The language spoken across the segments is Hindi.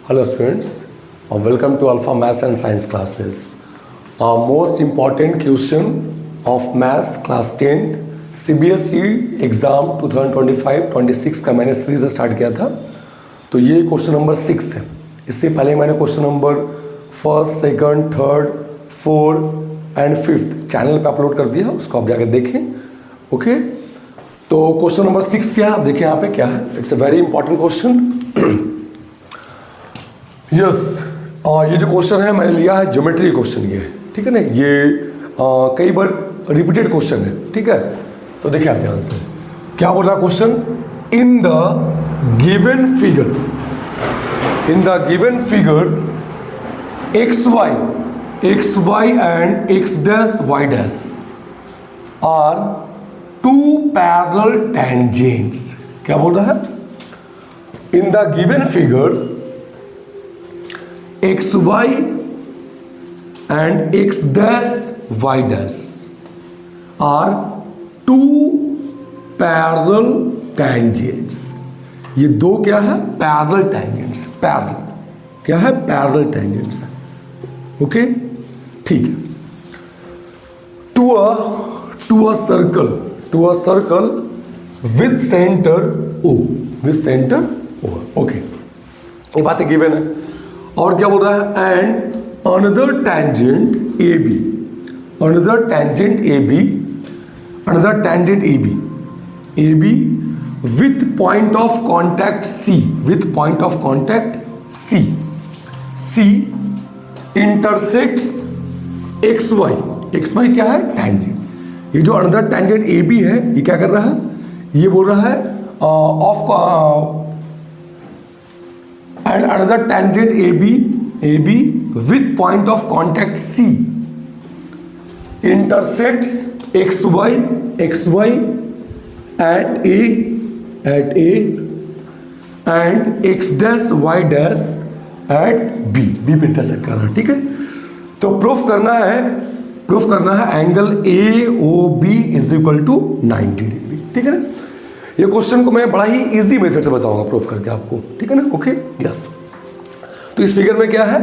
Hello students, welcome to Alpha Maths and Science classes. Our most important question of Maths class 10th CBSE exam 2025-26 का मैंने सीरीज स्टार्ट किया था, तो ये क्वेश्चन नंबर 6 है। इससे पहले मैंने question number 1st, 2nd, 3rd, 4th and 5th channel पे अपलोड कर दिया, उसको आप जाकर देखें। ओके, तो क्वेश्चन नंबर 6 क्या है, आप देखें यहाँ पे क्या है। It's a very important question. Yes, ये जो क्वेश्चन है मैंने लिया है ज्योमेट्री क्वेश्चन, ये ठीक है ना, ये कई बार रिपीटेड क्वेश्चन है, ठीक है। तो देखिए आप ध्यान से क्या बोल रहा है question. In the given figure X Y and X dash Y dash are to parallel tangents. क्या बोल रहा है, in the given figure X Y and X dash Y dash are to parallel tangents. ये दो क्या है, पैरेलल टेंजेंट्स। पैरेलल क्या है, पैरेलल टेंजेंट्स। ओके, ठीक है। To a circle with centre O, okay, ये बातें गिवन है। और क्या बोल रहा है, and another tangent A B with point of contact C intersects X Y क्या है, टेंजेंट। ये जो अनदर टेंजेंट ए बी है, ये क्या कर रहा है, ये बोल रहा है and another tangent AB with point of contact C intersects XY at A and X dash Y dash at B पे इंटरसेक्ट कर रहा है, ठीक है। तो प्रूफ करना है angle AOB is equal to 90 degree, ठीक है ना। ये क्वेश्चन को मैं बड़ा ही इजी मेथड से बताऊंगा प्रूफ करके आपको, ठीक है ना। Okay, yes. तो इस फिगर में क्या है,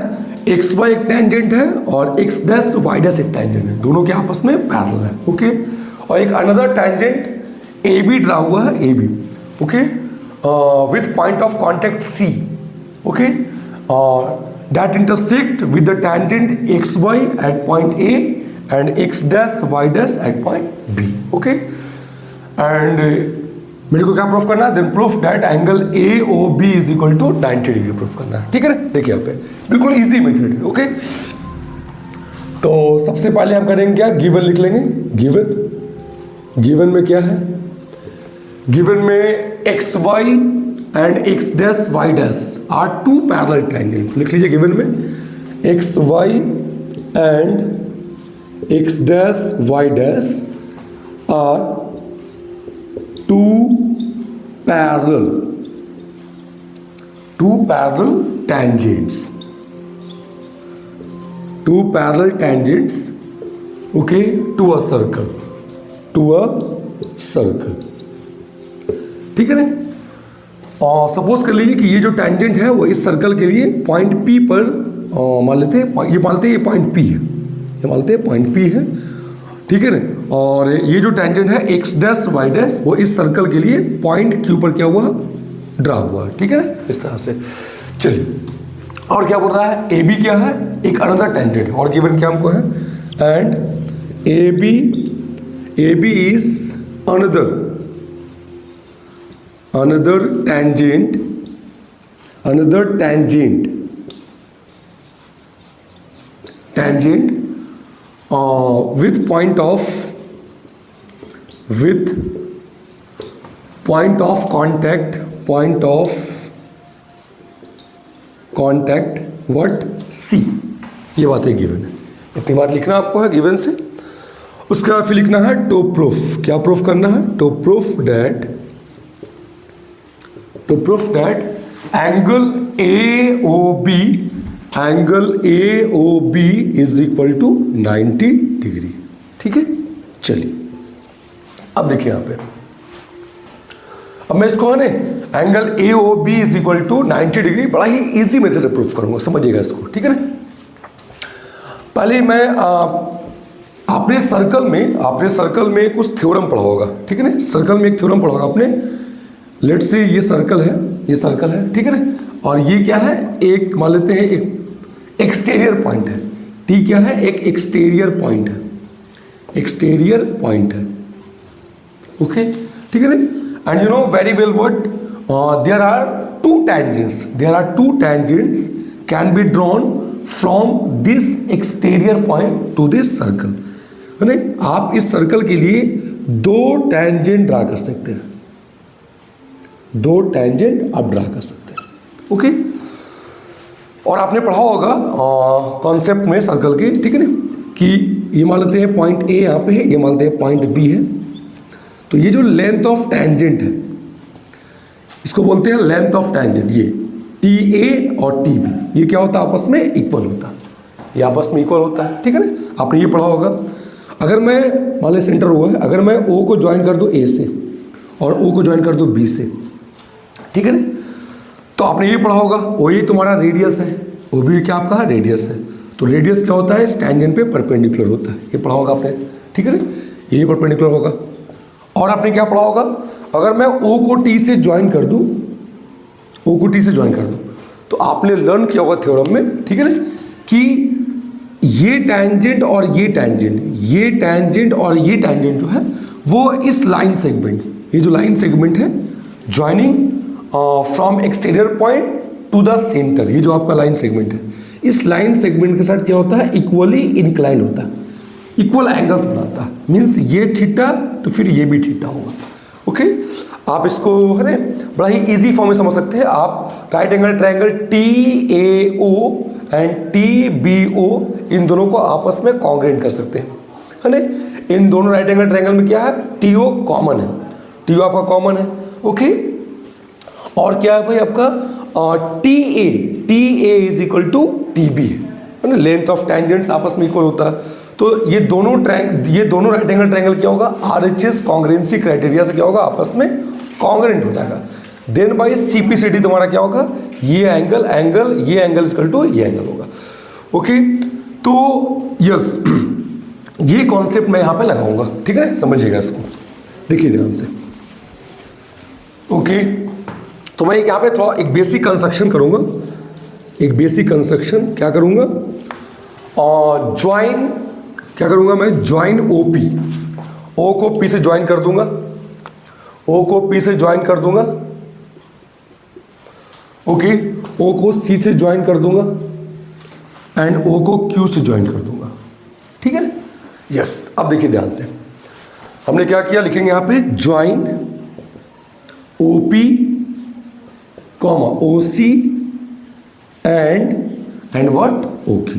एक्स वाई एक टेंजेंट है और एक्स डैश वाई डैश एक टेंजेंट है, दोनों के आपस में पैरेलल है। ओके, और एक another tangent A B draw हुआ है, A B, okay, with point of contact C, okay, that intersect with the tangent X Y at point A and X dash Y dash at point B. Okay, and मेरे को क्या प्रूफ करना है, then proof that angle AOB is equal to 90 degree proof करना है, ठीक है ना। देखिए यहाँ पे बिल्कुल इजी मेथड है। ओके, तो सबसे पहले हम करेंगे क्या, गिवन लिख लेंगे। गिवन में क्या है, गिवन में X Y and X dash Y dash are to parallel टेंजेंट्स। लिख लीजिए गिवन में X Y and X dash Y dash are two parallel tangents, okay, to a circle, ठीक है ना। और सपोज कर लीजिए कि ये जो टेंजेंट है वो इस सर्कल के लिए पॉइंट P पर मान लेते हैं, ये पॉइंट P है, ये मानते हैं पॉइंट P है, ठीक है ना। और ये जो टेंजेंट है एक्स डैश वाई डैश वो इस सर्कल के लिए पॉइंट क्यू पर क्या हुआ, ड्रा हुआ है, ठीक है ना, इस तरह से। चलिए, और क्या बोल रहा है, ए बी क्या है, एक अनदर टेंजेंट है, और गिवन क्या हमको है, and A B is another tangent with point of contact what C। ये बात है गिवन है, इतनी बात लिखना आपको है गिवन से। उसके बाद फिर लिखना है टू प्रूफ। क्या प्रूफ करना है, to prove that angle AOB is equal to 90 degree, ठीक है। चलिए अब देखिए यहाँ पे अब मैं इसको है ना angle A O B is equal to 90 degree बड़ा ही इजी मेथड से प्रूफ करूंगा, समझिएगा इसको, ठीक है ना। पहले मैं आपने सर्कल में कुछ थ्योरम पढ़ा होगा, ठीक है ना। सर्कल में एक थ्योरम पढ़ा होगा आपने। लेट्स से ये सर्कल है, ठीक है ना। और ये क्या है, एक मान लेते हैं एक एक्सटीरियर पॉइंट है। टी क्या है, एक एक्सटीरियर पॉइंट है, ओके, ठीक है ना। And you know very well what there are two tangents can be drawn from this exterior point to this circle, है ना। आप इस सर्कल के लिए 2 tangent ड्रा कर सकते हैं, 2 tangent आप ड्रा कर सकते हैं, ओके। और आपने पढ़ा होगा कॉन्सेप्ट में सर्कल के, ठीक है ना, कि ये मान लेते हैं पॉइंट ए यहाँ पे है, ये मान लेते हैं पॉइंट बी है। तो ये जो लेंथ ऑफ टैंजेंट है इसको बोलते हैं लेंथ ऑफ टैंजेंट। ये टी ए और टी बी ये क्या होता है, आपस में इक्वल होता है, ये आपस में इक्वल होता है, ठीक है ना। आपने ये पढ़ा होगा। अगर मैं मान लीजिए सेंटर हुआ है, अगर मैं ओ को ज्वाइन कर दूँ ए से और ओ को ज्वाइन कर दूँ बी से, ठीक है ना, तो आपने ये पढ़ा होगा ओ ये तुम्हारा रेडियस है, ओ बी क्या आपका रेडियस है। तो रेडियस क्या होता है, इस टैंजेंट पे परपेंडिकुलर होता है, ये पढ़ा होगा आपने, ठीक है ना, ये परपेंडिकुलर होगा। और आपने क्या पढ़ा होगा, अगर मैं ओ को टी से ज्वाइन कर दूं, तो आपने लर्न किया होगा थ्योरम में, ठीक है ना, कि ये टैंजेंट और ये टैंजेंट जो है वो इस लाइन सेगमेंट, ये जो लाइन सेगमेंट है joining from exterior point to the centre, ये जो आपका लाइन सेगमेंट है, इस लाइन सेगमेंट के साथ क्या होता है, इक्वली इंक्लाइन होता है, इक्वल एंगल्स बनाता है। मीन्स ये थीटा तो फिर ये भी थीटा होगा, ओके। आप इसको है ना बड़ा ही इजी फॉर्म में समझ सकते हैं। आप right angle triangle TAO and TBO इन दोनों को आपस में कॉन्ग्रेंट कर सकते हैं, है ना। इन दोनों राइट एंगल ट्रायंगल में क्या है, TO कॉमन है, TO आपका कॉमन है, ओके। और क्या है भाई आपका TA is equal to TB, है ना। लेंथ ऑफ टैंजेंट्स आपस में इक्वल होता है। तो ये दोनों राइट एंगल ट्रायंगल क्या होगा, RHS कॉन्ग्रेंसी क्राइटेरिया से क्या होगा, आपस में कॉन्ग्रेंट हो जाएगा। देन बाय CPCT तुम्हारा क्या होगा, ये एंगल इक्वल टू ये एंगल होगा, ओके। तो यस ये कॉन्सेप्ट मैं यहाँ पे लगाऊंगा, ठीक है, समझिएगा इसको, देखिए ध्यान से, ओके। तो मैं यहाँ पे थोड़ा एक बेसिक कंस्ट्रक्शन करूंगा, क्या करूंगा, और क्या करूंगा मैं, ज्वाइन OP, O को P से ज्वाइन कर दूंगा, ओके, O को C से ज्वाइन कर दूंगा एंड O को Q से ज्वाइन कर दूंगा, ठीक है। यस, अब देखिए ध्यान से, हमने क्या किया, लिखेंगे यहाँ पे join OP OC and what OQ,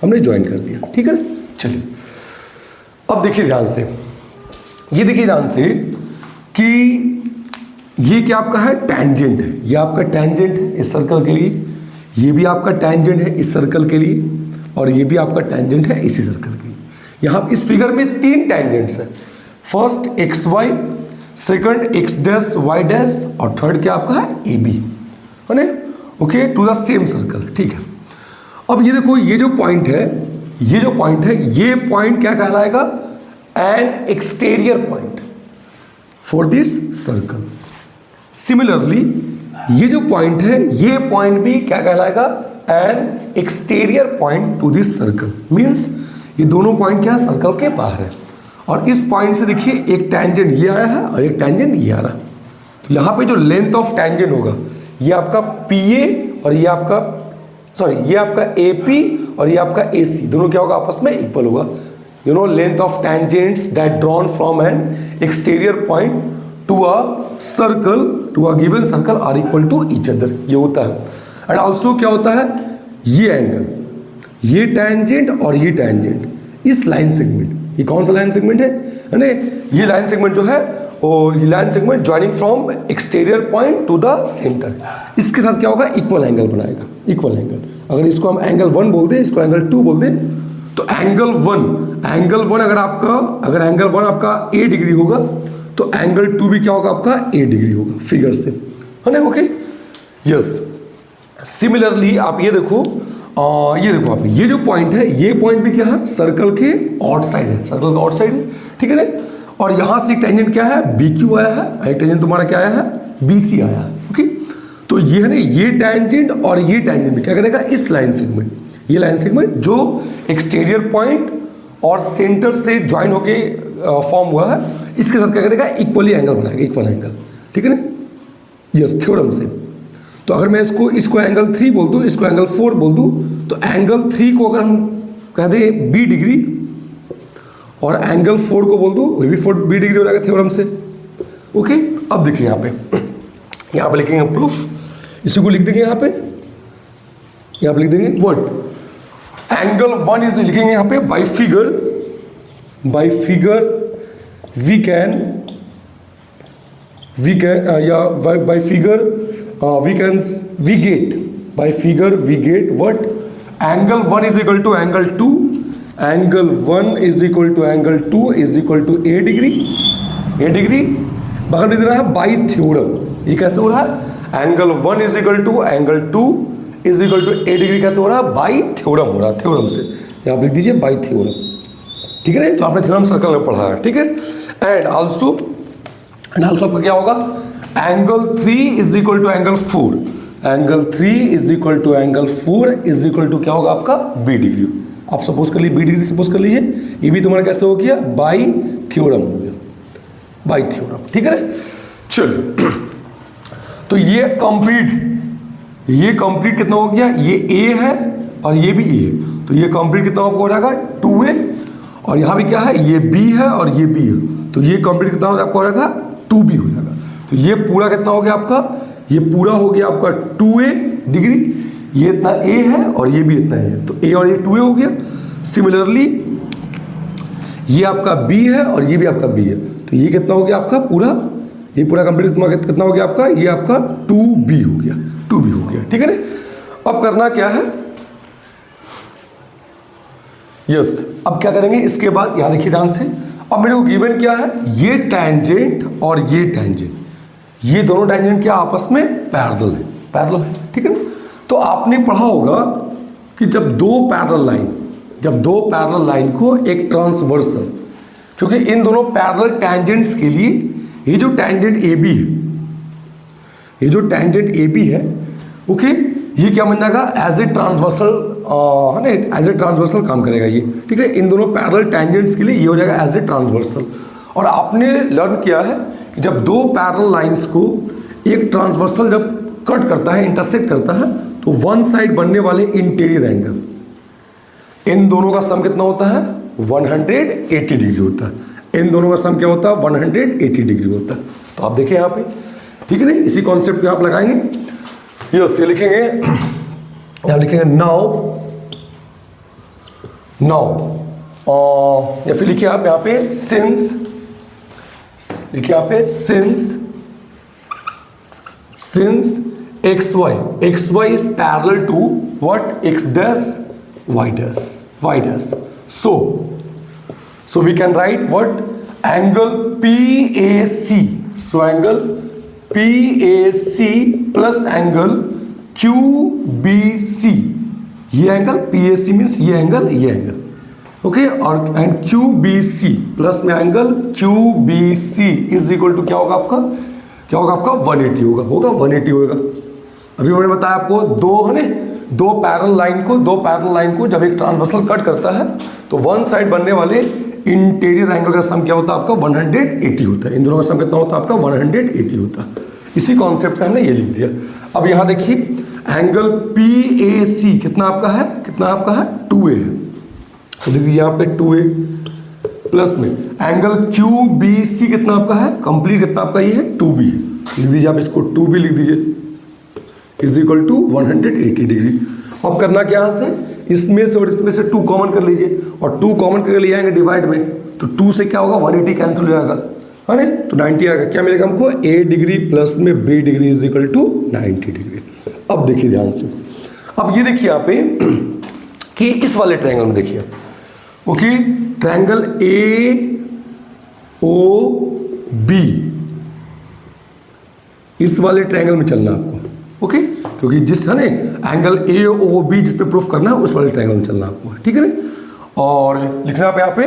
हमने ज्वाइन कर दिया, ठीक है। चलिए अब देखिए ध्यान से, ये देखिए ध्यान से कि ये क्या आपका है, टैंजेंट है, ये आपका टैंजेंट है इस सर्कल के लिए, ये भी आपका टैंजेंट है इस सर्कल के लिए, और ये भी आपका टैंजेंट है इसी सर्कल के लिए। यहाँ इस फिगर में 3 टैंजेंट्स हैं, first XY, second X', Y', और थर्ड क्या आपका है AB, है ना, okay, to the same circle, ठीक है। अब ये देखो, ये जो पॉइंट है, ये पॉइंट क्या कहलाएगा, N exterior point for this circle. Similarly ये जो पॉइंट है, ये पॉइंट भी क्या कहलाएगा, N exterior point to this circle. Means ये दोनों पॉइंट क्या है, सर्कल के बाहर है। और इस पॉइंट से देखिए एक टैंजेंट ये आया है और एक टैंजेंट ये आ रहा है। तो यहाँ पे जो लेंथ ऑफ टैंजेंट होगा, ये आपका PA और ये आपका AP और ये आपका AC, दोनों क्या होगा, आपस में इक्वल होगा। You know, length of tangents that drawn from an exterior point to a circle, to a given circle are equal to each other, ये होता है। एंड ऑल्सो क्या होता है, ये एंगल, ये टैंजेंट और ये टैंजेंट इस लाइन सेगमेंट, ये कौन सा लाइन सेगमेंट है ना, ये लाइन सेगमेंट जो है, और ये line segment joining from exterior point to the centre, इसके साथ क्या होगा, इक्वल एंगल बनाएगा, इक्वल एंगल। अगर इसको हम एंगल 1 बोल दें, इसको एंगल 2 बोल दें, तो एंगल 1 अगर एंगल 1 आपका A डिग्री होगा, तो एंगल 2 भी क्या होगा आपका, ए डिग्री होगा फिगर से, है ना। Okay, yes. सिमिलरली आप ये देखो, ये देखो आप, ये जो पॉइंट है, ये पॉइंट भी क्या है, सर्कल के आउटसाइड है, सर्कल का आउटसाइड है, ठीक है ना। और यहां से टेंजेंट क्या है, बी क्यू आया है, एक टेंजेंट तुम्हारा क्या आया है, बी सी आया है। ओके, तो ये है ना, ये टेंजेंट और ये टेंजेंट भी क्या करेगा, इस लाइन सेगमेंट, ये लाइन सेगमेंट जो एक्सटीरियर पॉइंट और सेंटर से ज्वाइन होके फॉर्म हुआ है, इसके साथ क्या करेगा, इक्वली एंगल बनाएगा, इक्वल एंगल, ठीक है ना। यस, थ्योरम से। तो अगर मैं इसको एंगल 3 बोल दूं, इसको एंगल 4 बोल दूं, तो एंगल 3 को अगर हम कह दें बी डिग्री और एंगल 4 को बोल दूं, वो भी 4 बी डिग्री हो जाएगा थ्योरम से। ओके, अब देखिए यहाँ पे लिखेंगे प्रूफ, इसी को लिख देंगे यहाँ पे लिख देंगे व्हाट, एंगल 1 इज लिखेंगे यहाँ पे बाय फिगर वी कैन या by figure we get what, angle 1 is equal to angle 2, angle 1 is equal to angle 2 is equal to a degree, बगल में दे रहा है बाई थ्योरम। ये कैसे हो रहा है, angle 1 is equal to angle 2 is equal to a degree, कैसे हो रहा है, बाई थ्योरम हो रहा है, थ्योरम से यहाँ पे लिख दीजिए बाई थ्योरम, ठीक है ना। तो आपने थ्योरम सर्कल में पढ़ा है, ठीक है। एंड आल्सो आपका क्या होगा, angle 3 is equal to angle 4, angle 3 is equal to angle 4 is equal to क्या होगा आपका, बी डिग्री। आप सपोज कर लीजिए बी डिग्री, सपोज कर लीजिए, ये भी तुम्हारा कैसे हो गया, बाई थ्योरम हो गया, बाई थ्योरम, ठीक है ना। चलो, तो ये कंप्लीट कितना हो गया, ये ए है और ये भी ए है, तो ये कंप्लीट कितना हो जाएगा, 2a, और यहाँ भी क्या है, ये बी है और ये बी है, तो ये कंप्लीट कितना हो जाएगा, 2b हो जाएगा। तो ये पूरा कितना हो गया आपका, ये पूरा हो गया आपका 2a डिग्री, ये इतना a है और ये भी इतना है, तो a और ये 2a हो गया। सिमिलरली ये आपका b है और ये भी आपका b है, तो ये कितना हो गया आपका पूरा, ये पूरा कंप्लीट कितना हो गया आपका, ये आपका 2b हो गया, 2b हो गया, ठीक है ना। अब करना क्या है, यस, अब क्या करेंगे इसके बाद, यहां देखिए ध्यान से, अब मेरे को गिवन क्या है, ये टेंजेंट और ये टेंजेंट, ये दोनों टेंजेंट क्या आपस में पैरेलल है, ठीक है ना। तो आपने पढ़ा होगा कि जब दो पैरेलल लाइन को एक ट्रांसवर्सल, क्योंकि इन दोनों पैरेलल टेंजेंट्स के लिए ये जो टेंजेंट ए बी है, ओके, ये क्या बन जाएगा, एज ए ट्रांसवर्सल, है ना, एज ए ट्रांसवर्सल काम करेगा ये, ठीक है। इन दोनों पैरेलल टेंजेंट्स के लिए ये हो जाएगा एज ए ट्रांसवर्सल। और आपने लर्न किया है कि जब दो पैरेलल लाइंस को एक ट्रांसवर्सल जब कट करता है, इंटरसेक्ट करता है, तो वन साइड बनने वाले इंटीरियर एंगल, इन दोनों का सम कितना होता है, 180 डिग्री होता है। इन दोनों का सम क्या होता है, 180 डिग्री होता है। तो आप देखिए यहाँ पे, ठीक है ना, इसी कॉन्सेप्ट को आप लगाएंगे, यस, ये लिखेंगे, यहाँ लिखेंगे नाउ, या फिर लिखिए आप यहाँ पे सिंस, लिखिए यहाँ पे since xy is parallel to what, x dash y dash, so we can write what, angle PAC, so angle PAC plus angle QBC, ये एंगल PAC मीन्स ये एंगल, ओके, और एंड QBC प्लस में angle QBC is equal to क्या होगा आपका, 180 होगा 180 होगा। अभी मैंने बताया आपको, दो पैरेलल लाइन को जब एक ट्रांसवर्सल कट करता है, तो वन साइड बनने वाले इंटीरियर एंगल का सम क्या होता है आपका, 180 होता है। इन दोनों का सम कितना होता है आपका, 180 होता है। इसी कॉन्सेप्ट से हमने ये लिख दिया। अब यहाँ देखिए, एंगल PAC कितना आपका है, 2a है, तो लिख दीजिए यहाँ पे 2a प्लस में एंगल QBC कितना आपका है, कंप्लीट कितना आपका ये है, 2b है, लिख दीजिए आप इसको 2b लिख दीजिए, इज इक्वल टू 180 डिग्री। अब करना क्या यहाँ से, इसमें से और इसमें से 2 कॉमन कर लीजिए, और 2 कॉमन करके ले आएंगे डिवाइड में, तो 2 से क्या होगा, 180 कैंसिल हो जाएगा, है ना, तो 90 आएगा। क्या मिलेगा हमको, a डिग्री प्लस में b degree is equal to 90 degree. अब देखिए ध्यान से, अब ये देखिए यहाँ पे कि इस वाले ट्रायंगल में देखिए, ओके, ट्रायंगल AOB बी, इस वाले ट्रायंगल में चलना आपको, ओके, क्योंकि जिस है ना एंगल ए ओ बी जिस पे प्रूफ करना है उस वाले ट्रायंगल में चलना आपको, ठीक है ना। और लिखना आप यहाँ पे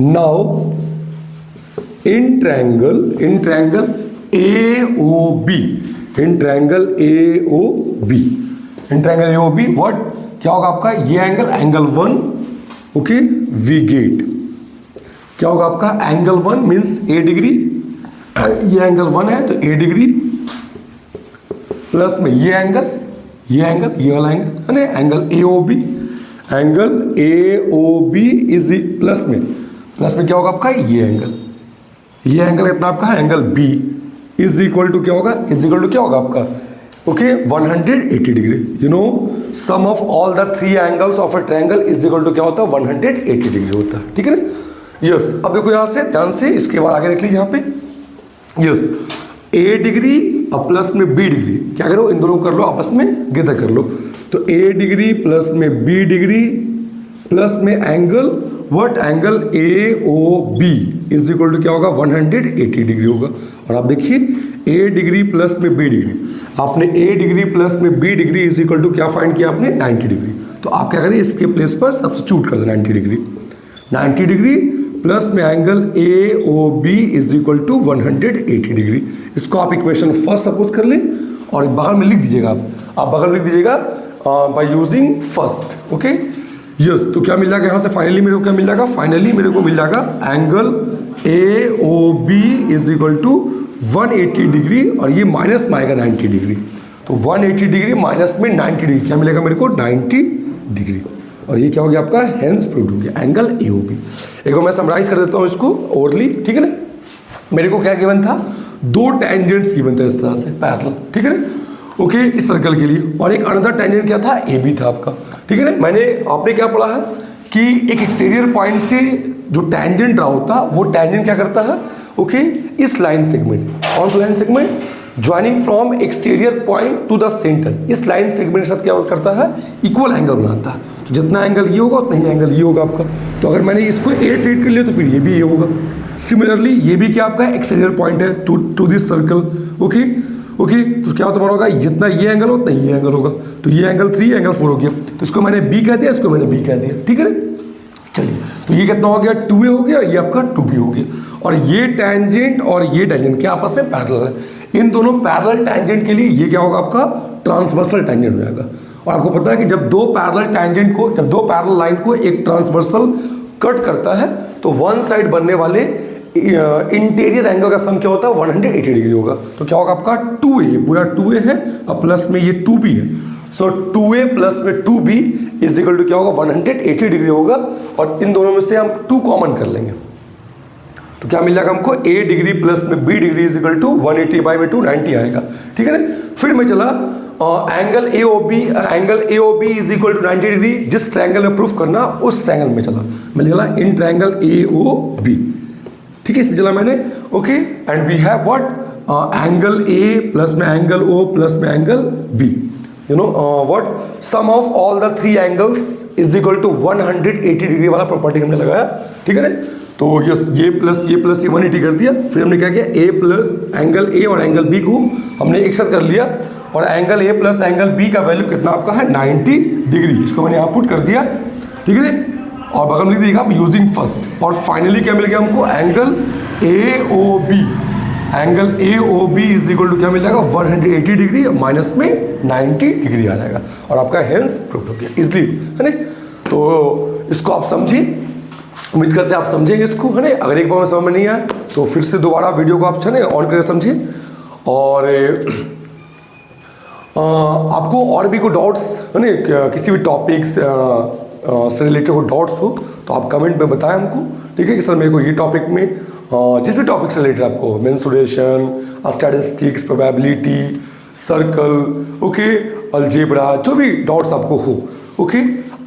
now in triangle A O B, in triangle A O B what क्या होगा आपका, ये एंगल 1, ओके, वी गेट क्या होगा आपका एंगल 1 मीन्स ए डिग्री, ये एंगल 1 है तो ए डिग्री प्लस में ये वाला एंगल है ना angle A O B is plus में क्या होगा आपका ये एंगल कितना आपका है angle B is equal to क्या होगा आपका, okay, 180 degree. You know sum of all the 3 angles of a triangle is equal to क्या होता है 180 डिग्री होता है, ठीक है ना। यस, अब देखो यहाँ से ध्यान से इसके बाद आगे देख लीजिए यहाँ पे, यस, ए डिग्री और प्लस में बी डिग्री, क्या करो इन दोनों कर लो आपस में गेदर कर लो, तो ए डिग्री प्लस में बी डिग्री प्लस में angle A O B is equal to क्या होगा 180 डिग्री होगा। और आप देखिए ए डिग्री प्लस में बी डिग्री, आपने ए डिग्री प्लस में B degree is equal to क्या फाइंड किया आपने 90 डिग्री, तो आप क्या करें इसके प्लेस पर सब्स्टिट्यूट कर दें 90 डिग्री प्लस में angle A O B is equal to 180 degree. इसको आप इक्वेशन फर्स्ट सपोज कर लें और बाहर में लिख दीजिएगा, आप बगल में लिख दीजिएगा by using first, okay. Yes, तो क्या मिल जाएगा यहाँ से फाइनली मेरे को क्या मिल जाएगा, फाइनली मेरे को मिल जाएगा angle A O B is equal to 180 degree और ये माइनस में आएगा 90 डिग्री, तो 180 डिग्री माइनस में 90 डिग्री क्या मिलेगा मेरे को 90 डिग्री, और ये क्या हो गया आपका हेंस प्रूव्ड हो गया एंगल ए ओ बी। एक बार मैं समराइज कर देता हूँ इसको ओवरली, ठीक है ना। मेरे को क्या गिवन था, 2 टेंजेंट्स गिवन थे इस तरह से पैरेलल, ठीक है ना, ओके, इस सर्कल के लिए, और एक अनदर टेंजेंट क्या था ए बी था आपका, ठीक है ना। आपने क्या पढ़ा है कि एक एक्सटीरियर पॉइंट से जो टेंजेंट रहा होता वो टेंजेंट क्या करता है, ओके, इस लाइन सेगमेंट, कौन सा line segment, joining from exterior point to the centre, इस लाइन सेगमेंट के साथ क्या करता है इक्वल एंगल बनाता है, तो जितना एंगल ये होगा उतना ही एंगल ये होगा आपका। तो अगर मैंने इसको ए ट्रीट कर लिया तो फिर ये भी ये होगा। सिमिलरली ये भी क्या आपका एक्सटीरियर पॉइंट है टू दिस सर्कल, ओके, तो क्या होता होगा जितना ये एंगल हो उतना ये एंगल होगा, तो ये एंगल 3 एंगल 4 हो गया, तो इसको मैंने बी कह दिया, इसको मैंने बी कह दिया, ठीक है ना। चलिए, तो ये कितना हो गया 2a हो गया, ये आपका 2b हो गया, और ये टेंजेंट और ये टेंजेंट क्या आपस में पैरेलल है, इन दोनों पैरेलल टेंजेंट के लिए ये क्या होगा आपका ट्रांसवर्सल टेंजेंट हो जाएगा। और आपको पता है कि जब दो पैरेलल लाइन को एक ट्रांसवर्सल कट करता है तो वन साइड बनने वाले इंटीरियर एंगल का सम क्या होता है 180 डिग्री होगा, तो क्या होगा आपका 2a, पूरा 2a है और प्लस में ये 2b है, सो 2a प्लस में 2b इज इक्वल टू क्या होगा 180 डिग्री होगा, और इन दोनों में से हम 2 कॉमन कर लेंगे तो क्या मिल जाएगा हमको a डिग्री प्लस में b degree is equal to 180 by में 2 90 आएगा, ठीक है ना। फिर मैं चला angle A O B is equal to 90 degree, जिस ट्रायंगल में प्रूफ करना उस ट्रायंगल में चला, मैं चला इन ट्रायंगल ए ओ बी, ठीक है, इसमें चला मैंने, okay, and we have what angle A plus में एंगल ओ प्लस में angle B, you know what sum of all the 3 angles is equal to 180 degree वाला प्रॉपर्टी हमने लगाया, ठीक है ना। तो यस, ये प्लस ये 180 कर दिया, फिर हमने क्या किया ए प्लस एंगल ए और एंगल बी को हमने एक साथ कर लिया, और angle A plus angle B का वैल्यू कितना आपका है 90 डिग्री, इसको मैंने यहाँ पुट कर दिया, ठीक है, और बगल में लिख दीजिएगा आप यूजिंग फर्स्ट, और फाइनली क्या मिल गया हमको angle A O B is equal to क्या मिल जाएगा 180 डिग्री माइनस में 90 डिग्री आ जाएगा, और आपका हेंस प्रूफ हो गया इजली, है ना। तो इसको आप समझिए, उम्मीद करते हैं आप समझेंगे इसको, है ना। अगर एक बार में समझ में नहीं आया तो फिर से दोबारा वीडियो को आप चले ऑन करके समझिए, और आपको और भी कोई डाउट्स है ना, किसी भी टॉपिक्स से रिलेटेड कोई डाउट्स हो तो आप कमेंट में बताएं हमको, ठीक है, कि सर मेरे को ये टॉपिक में जिस भी टॉपिक से रिलेटेड आपको mensuration, statistics, probability, circle, okay, algebra, जो भी डाउट्स आपको हो, ओके,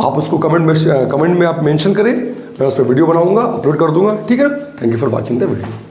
आप उसको कमेंट में आप मेंशन करें, मैं उस पर वीडियो बनाऊंगा, अपलोड कर दूंगा, ठीक है ना। Thank you for watching the video.